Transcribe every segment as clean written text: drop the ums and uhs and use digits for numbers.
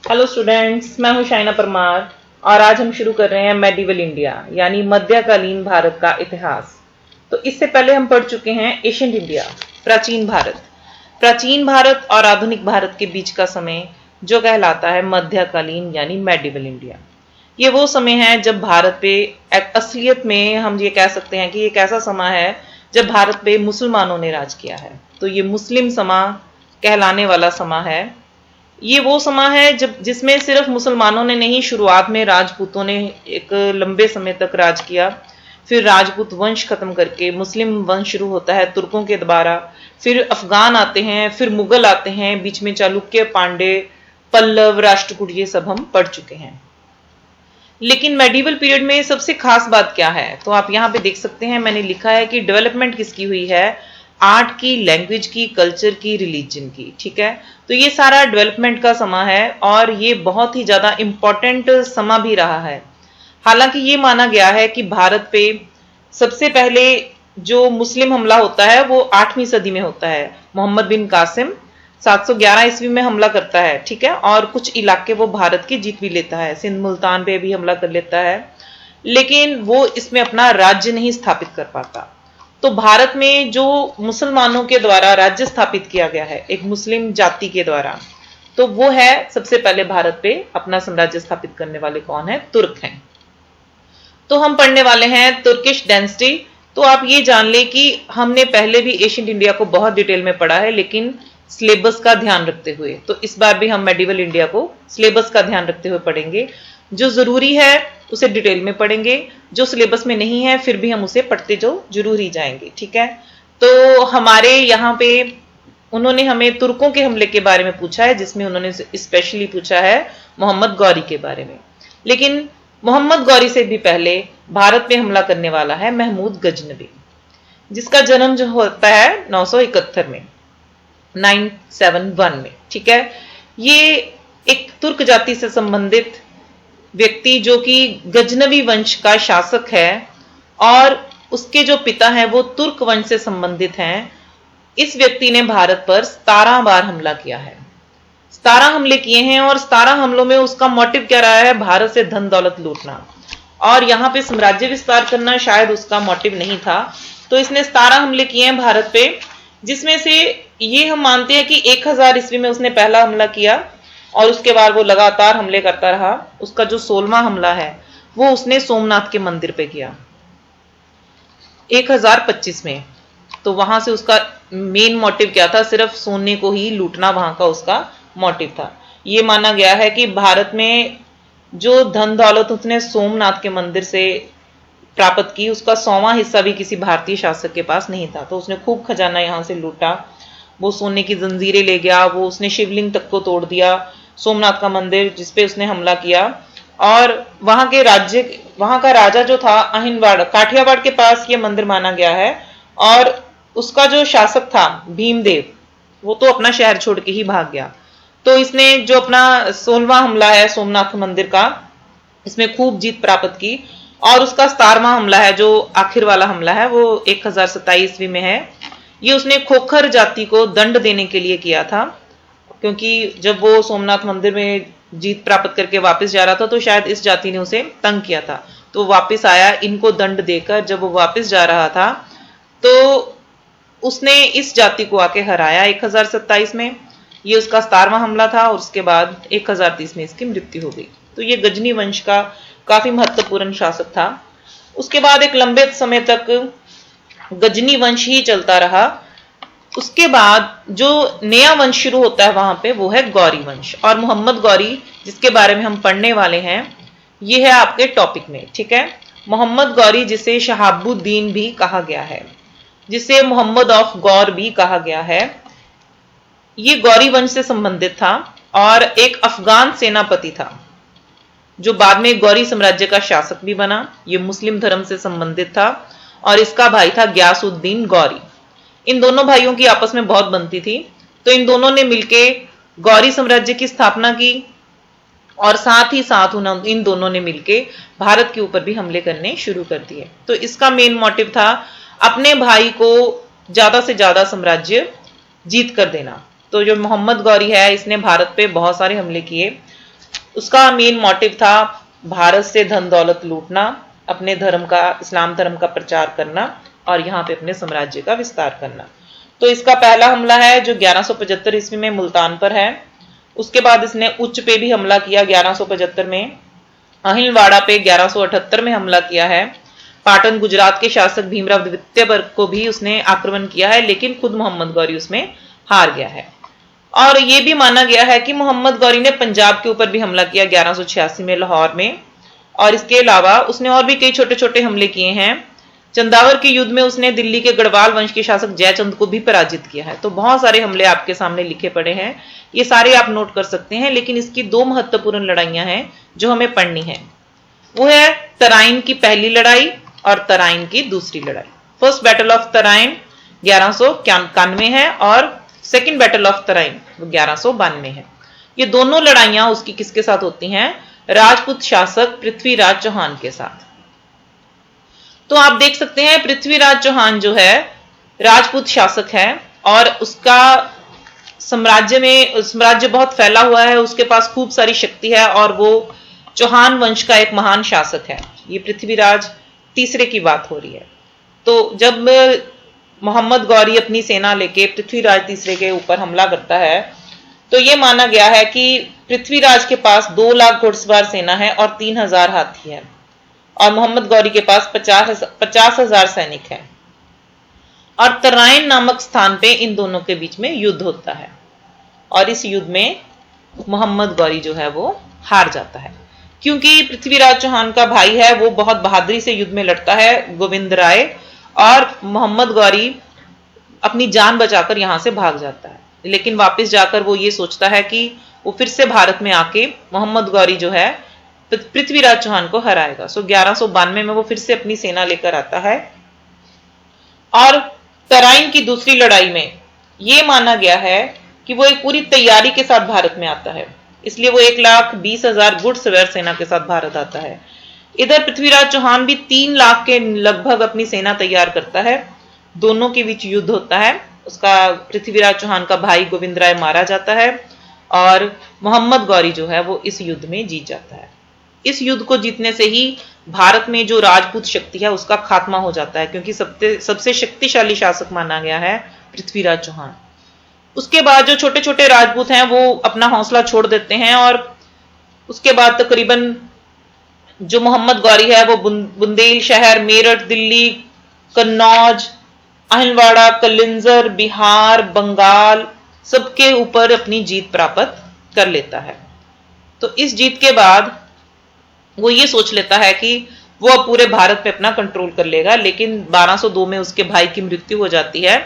Hello students, मैं हूं शाइना परमार और आज हम शुरू कर रहे हैं मेडिवल इंडिया यानी मध्यकालीन भारत का इतिहास। तो इससे पहले हम पढ़ चुके हैं एशियंट इंडिया, प्राचीन भारत। प्राचीन भारत और आधुनिक भारत के बीच का समय जो कहलाता है मध्यकालीन यानी मेडिवल इंडिया। ये वो समय है जब भारत पे असलियत में हम ये कह सकते हैं कि एक ऐसा समय है जब भारत पे मुसलमानों ने राज किया है। तो ये मुस्लिम समा कहलाने वाला समा है। ये वो समय है जब जिसमें सिर्फ मुसलमानों ने नहीं, शुरुआत में राजपूतों ने एक लंबे समय तक राज किया। फिर राजपूत वंश खत्म करके मुस्लिम वंश शुरू होता है तुर्कों के द्वारा। फिर अफगान आते हैं, फिर मुगल आते हैं, बीच में चालुक्य, पांडे, पल्लव, राष्ट्रकूट, ये सब हम पढ़ चुके हैं। लेकिन मेडिवल पीरियड में सबसे खास बात क्या है, तो आप यहाँ पे देख सकते हैं, मैंने लिखा है कि डेवलपमेंट किसकी हुई है, आर्ट की, लैंग्वेज की, कल्चर की, रिलीजन की। ठीक है, तो ये सारा डेवलपमेंट का समा है और ये बहुत ही ज्यादा इंपॉर्टेंट समा भी रहा है। हालांकि ये माना गया है कि भारत पे सबसे पहले जो मुस्लिम हमला होता है वो 8वीं सदी में होता है। मोहम्मद बिन कासिम 711 ईस्वी में हमला करता है। ठीक है, और कुछ इलाके वो भारत की जीत भी लेता है, सिंध मुल्तान पे भी हमला कर लेता है, लेकिन वो इसमें अपना राज्य नहीं स्थापित कर पाता। तो भारत में जो मुसलमानों के द्वारा राज्य स्थापित किया गया है एक मुस्लिम जाति के द्वारा, तो वो है सबसे पहले भारत पे अपना साम्राज्य स्थापित करने वाले कौन है, तुर्क हैं। तो हम पढ़ने वाले हैं तुर्किश डायनेस्टी। तो आप ये जान ले कि हमने पहले भी एशियंट इंडिया को बहुत डिटेल में पढ़ा है, लेकिन सिलेबस का ध्यान रखते हुए। तो इस बार भी हम मेडिवल इंडिया को सिलेबस का ध्यान रखते हुए पढ़ेंगे। जो जरूरी है उसे डिटेल में पढ़ेंगे, जो सिलेबस में नहीं है फिर भी हम उसे पढ़ते जो जरूर ही जाएंगे। ठीक है, तो हमारे यहाँ पे उन्होंने हमें तुर्कों के हमले के बारे में पूछा है, जिसमें उन्होंने स्पेशली पूछा है मोहम्मद गौरी के बारे में। लेकिन मोहम्मद गौरी से भी पहले भारत पे हमला करने वाला है महमूद गजनवी, जिसका जन्म जो होता है 971 में, 971 में। ठीक है, ये एक तुर्क जाति से संबंधित व्यक्ति जो कि गजनवी वंश का शासक है और उसके जो पिता हैं वो तुर्क वंश से संबंधित हैं। इस व्यक्ति ने भारत पर 17 बार हमला किया है, 17 हमले किए हैं और 17 हमलों में उसका मोटिव क्या रहा है, भारत से धन दौलत लूटना और यहाँ पे साम्राज्य विस्तार करना शायद उसका मोटिव नहीं था। तो इसने 17 हमले किए हैं भारत पे, जिसमें से ये हम मानते हैं कि 1000 ईस्वी में उसने पहला हमला किया और उसके बाद वो लगातार हमले करता रहा। उसका जो 16वां हमला है वो उसने सोमनाथ के मंदिर पे किया 1025 में। तो वहां से उसका मेन मोटिव क्या था, सिर्फ सोने को ही लूटना वहां का उसका मोटिव था। ये माना गया है कि भारत में जो धन दौलत उसने सोमनाथ के मंदिर से प्राप्त की, उसका 100वां हिस्सा भी किसी भारतीय शासक के पास नहीं था। तो उसने खूब खजाना यहां से लूटा, वो सोने की जंजीरें ले गया, वो उसने शिवलिंग तक को तोड़ दिया, सोमनाथ का मंदिर जिसपे उसने हमला किया। और वहां का राजा जो था अहिनवाड़, काठियावाड़ के पास ये मंदिर माना गया है, और उसका जो शासक था भीमदेव, वो तो अपना शहर छोड़ के ही भाग गया। तो इसने जो अपना 16वां हमला है सोमनाथ मंदिर का, इसमें खूब जीत प्राप्त की। और उसका 17वां हमला है जो आखिर वाला हमला है वो 1027 ईस्वी में है। ये उसने खोखर जाति को दंड देने के लिए किया था, क्योंकि जब वो सोमनाथ मंदिर में जीत प्राप्त करके वापस जा रहा था तो शायद इस जाति ने उसे तंग किया था, तो वापस आया इनको दंड देकर। जब वो वापस जा रहा था तो उसने इस जाति को आके हराया 1027 में। ये उसका 17वां हमला था और उसके बाद 1030 में इसकी मृत्यु हो गई। तो ये गजनी वंश का काफी महत्वपूर्ण शासक था। उसके बाद एक लंबे समय तक गजनी वंश ही चलता रहा। उसके बाद जो नया वंश शुरू होता है वहां पे वो है गौरी वंश, और मोहम्मद गौरी जिसके बारे में हम पढ़ने वाले हैं ये है आपके टॉपिक में। ठीक है, मोहम्मद गौरी जिसे शहाबुद्दीन भी कहा गया है, जिसे मोहम्मद ऑफ गौर भी कहा गया है, ये गौरी वंश से संबंधित था और एक अफगान सेनापति था जो बाद में गौरी साम्राज्य का शासक भी बना। ये मुस्लिम धर्म से संबंधित था और इसका भाई था ग्यासुद्दीन गौरी। इन दोनों भाइयों की आपस में बहुत बनती थी, तो इन दोनों ने मिलके गौरी साम्राज्य की स्थापना की और साथ ही साथ इन दोनों ने मिलके भारत के ऊपर भी हमले करने शुरू कर दिए। तो इसका मेन मोटिव था अपने भाई को ज्यादा से ज्यादा साम्राज्य जीत कर देना। तो जो मोहम्मद गौरी है इसने भारत पे बहुत सारे हमले किए उसका मेन मोटिव था भारत से धन दौलत लूटना, अपने धर्म का, इस्लाम धर्म का प्रचार करना और यहाँ पे अपने साम्राज्य का विस्तार करना। तो इसका पहला हमला है जो 1175 ईस्वी में मुल्तान पर है। उसके बाद इसने उच्च पे भी हमला किया 1175 में, अहिलवाड़ा पे 1178 में हमला किया है। पाटन गुजरात के शासक भीमराव द्वितीय को भी उसने आक्रमण किया है, लेकिन खुद मोहम्मद गौरी उसमें हार गया है। और यह भी माना गया है कि मोहम्मद गौरी ने पंजाब के ऊपर भी हमला किया 1186 में लाहौर में। और इसके अलावा उसने और भी कई छोटे छोटे हमले किए हैं। चंदावर के युद्ध में उसने दिल्ली के गढ़वाल वंश के शासक जयचंद को भी पराजित किया है। तो बहुत सारे हमले आपके सामने लिखे पड़े हैं, ये सारे आप नोट कर सकते हैं। लेकिन इसकी दो महत्वपूर्ण लड़ाइयां हैं जो हमें पढ़नी है, वो है तराइन की पहली लड़ाई और तराइन की दूसरी लड़ाई। फर्स्ट बैटल ऑफ तराइन 1191 है और सेकेंड बैटल ऑफ तराइन 1192 है। ये दोनों लड़ाइयां उसकी किसके साथ होती हैं? राजपूत शासक पृथ्वीराज चौहान के साथ। तो आप देख सकते हैं पृथ्वीराज चौहान जो है राजपूत शासक है और उसका साम्राज्य बहुत फैला हुआ है, उसके पास खूब सारी शक्ति है और वो चौहान वंश का एक महान शासक है। ये पृथ्वीराज तीसरे की बात हो रही है। तो जब मोहम्मद गौरी अपनी सेना लेके पृथ्वीराज तीसरे के ऊपर हमला करता है तो यह माना गया है कि पृथ्वीराज के पास 2 लाख घुड़सवार सेना है और 3000 हाथी है और मोहम्मद गौरी के पास 50,000 सैनिक है। और तराइन नामक स्थान पे इन दोनों के बीच में युद्ध होता है और इस युद्ध में मोहम्मद गौरी जो है वो हार जाता है, क्योंकि पृथ्वीराज चौहान का भाई है वो बहुत बहादुरी से युद्ध में लड़ता है, गोविंद राय, और मोहम्मद गौरी अपनी जान बचाकर यहां से भाग जाता है। लेकिन वापस जाकर वो ये सोचता है कि वो फिर से भारत में आके मोहम्मद गौरी जो है पृथ्वीराज चौहान को हराएगा। 1192 में वो फिर से अपनी सेना लेकर आता है और तराइन की दूसरी लड़ाई में ये माना गया है कि वो एक पूरी तैयारी के साथ भारत में आता है, इसलिए वो 1,20,000 घुड़सवार सेना के साथ भारत आता है। इधर पृथ्वीराज चौहान भी 3 लाख के लगभग अपनी सेना तैयार करता है। दोनों के बीच युद्ध होता है। उसका पृथ्वीराज चौहान का भाई गोविंद राय मारा जाता है और मोहम्मद गौरी जो है वो इस युद्ध में जीत जाता है। इस युद्ध को जीतने से ही भारत में जो राजपूत शक्ति है उसका खात्मा हो जाता है, क्योंकि सबसे शक्तिशाली शासक माना गया है पृथ्वीराज चौहान। उसके बाद जो छोटे छोटे राजपूत हैं वो अपना हौसला छोड़ देते हैं और उसके बाद तकरीबन जो मोहम्मद गौरी है वो बुंदेल शहर, मेरठ, दिल्ली, कन्नौज, अहिलवाड़ा, कलिंजर, बिहार, बंगाल सबके ऊपर अपनी जीत प्राप्त कर लेता है। तो इस जीत के बाद वो ये सोच लेता है कि वो अब पूरे भारत पे अपना कंट्रोल कर लेगा, लेकिन 1202 में उसके भाई की मृत्यु हो जाती है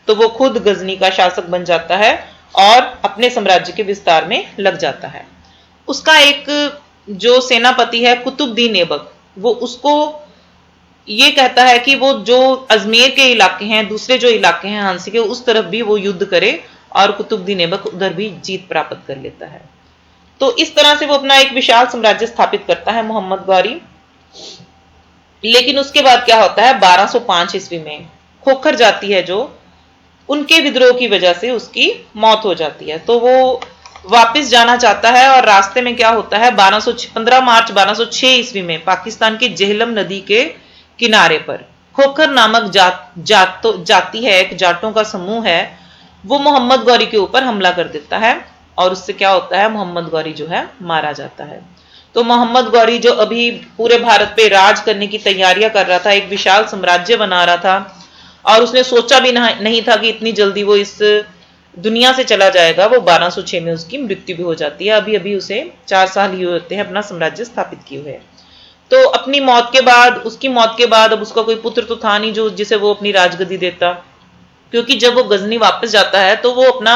तो वो खुद गजनी का शासक बन जाता है और अपने साम्राज्य के विस्तार में लग जाता है। उसका एक जो सेनापति है कुतुबुद्दीन ऐबक, वो उसको ये कहता है कि वो जो अजमेर के इलाके हैं, दूसरे जो इलाके हैं हांसी के, उस तरफ भी वो युद्ध करे और कुतुबुद्दीन ऐबक उधर भी जीत प्राप्त कर लेता है। तो इस तरह से वो अपना एक विशाल साम्राज्य स्थापित करता है मोहम्मद गौरी। लेकिन उसके बाद क्या होता है, 1205 ईस्वी में खोखर जाती है जो, उनके विद्रोह की वजह से उसकी मौत हो जाती है। तो वो वापस जाना चाहता है और रास्ते में क्या होता है, 15 मार्च 1206 ईस्वी में पाकिस्तान की जेहलम नदी के किनारे पर खोखर नामक जाति है, एक जाटों का समूह है, वो मोहम्मद गौरी के ऊपर हमला कर देता है और उससे क्या होता है, मोहम्मद गौरी जो है मारा जाता है। तो मोहम्मद गौरी जो अभी पूरे भारत पे राज करने की तैयारियां कर रहा था, एक विशाल साम्राज्य बना रहा था और उसने सोचा भी नहीं था कि इतनी जल्दी वो इस दुनिया से चला जाएगा। वो 1206 में उसकी मृत्यु भी हो जाती है। अभी अभी उसे 4 साल ही होते हैं अपना साम्राज्य स्थापित किए हुए। तो अपनी मौत के बाद, उसकी मौत के बाद अब उसका कोई पुत्र तो था नहीं जो जिसे वो अपनी राजगद्दी देता, क्योंकि जब वो गजनी वापस जाता है तो वो अपना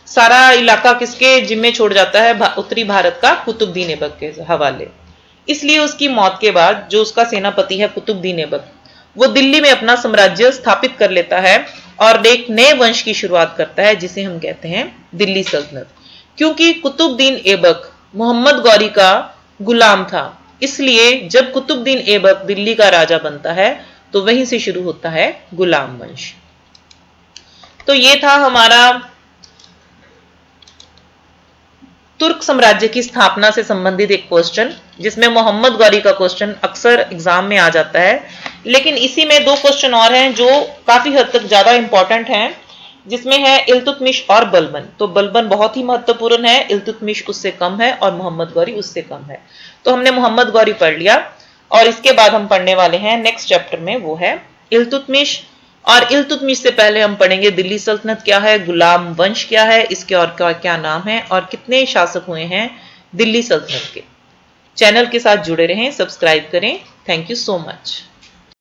सारा इलाका किसके जिम्मे छोड़ जाता है, उत्तरी भारत का कुतुबुद्दीन ऐबक के हवाले। इसलिए उसकी मौत के बाद जो उसका सेनापति है कुतुबुद्दीन ऐबक, वो दिल्ली में अपना साम्राज्य स्थापित कर लेता है और एक नए वंश की शुरुआत करता है जिसे हम कहते हैं दिल्ली सल्तनत। क्योंकि कुतुबुद्दीन ऐबक मोहम्मद गौरी का गुलाम था, इसलिए जब कुतुबुद्दीन ऐबक दिल्ली का राजा बनता है तो वहीं से शुरू होता है गुलाम वंश। तो ये था हमारा तुर्क साम्राज्य की स्थापना से संबंधित एक क्वेश्चन, जिसमें मोहम्मद गौरी का क्वेश्चन अक्सर एग्जाम में आ जाता है, लेकिन इसी में दो क्वेश्चन और हैं जो काफी हद तक ज्यादा इंपॉर्टेंट हैं, जिसमें है इल्तुतमिश और बलबन। तो बलबन बहुत ही महत्वपूर्ण है, इल्तुतमिश उससे कम है और मोहम्मद गौरी उससे कम है। तो हमने मोहम्मद गौरी पढ़ लिया और इसके बाद हम पढ़ने वाले हैं नेक्स्ट चैप्टर में, वो है इल्तुतमिश। और इल्तुतमिश से पहले हम पढ़ेंगे दिल्ली सल्तनत क्या है, गुलाम वंश क्या है, इसके और क्या नाम है और कितने शासक हुए हैं दिल्ली सल्तनत के। चैनल के साथ जुड़े रहें, सब्सक्राइब करें। Thank you so much.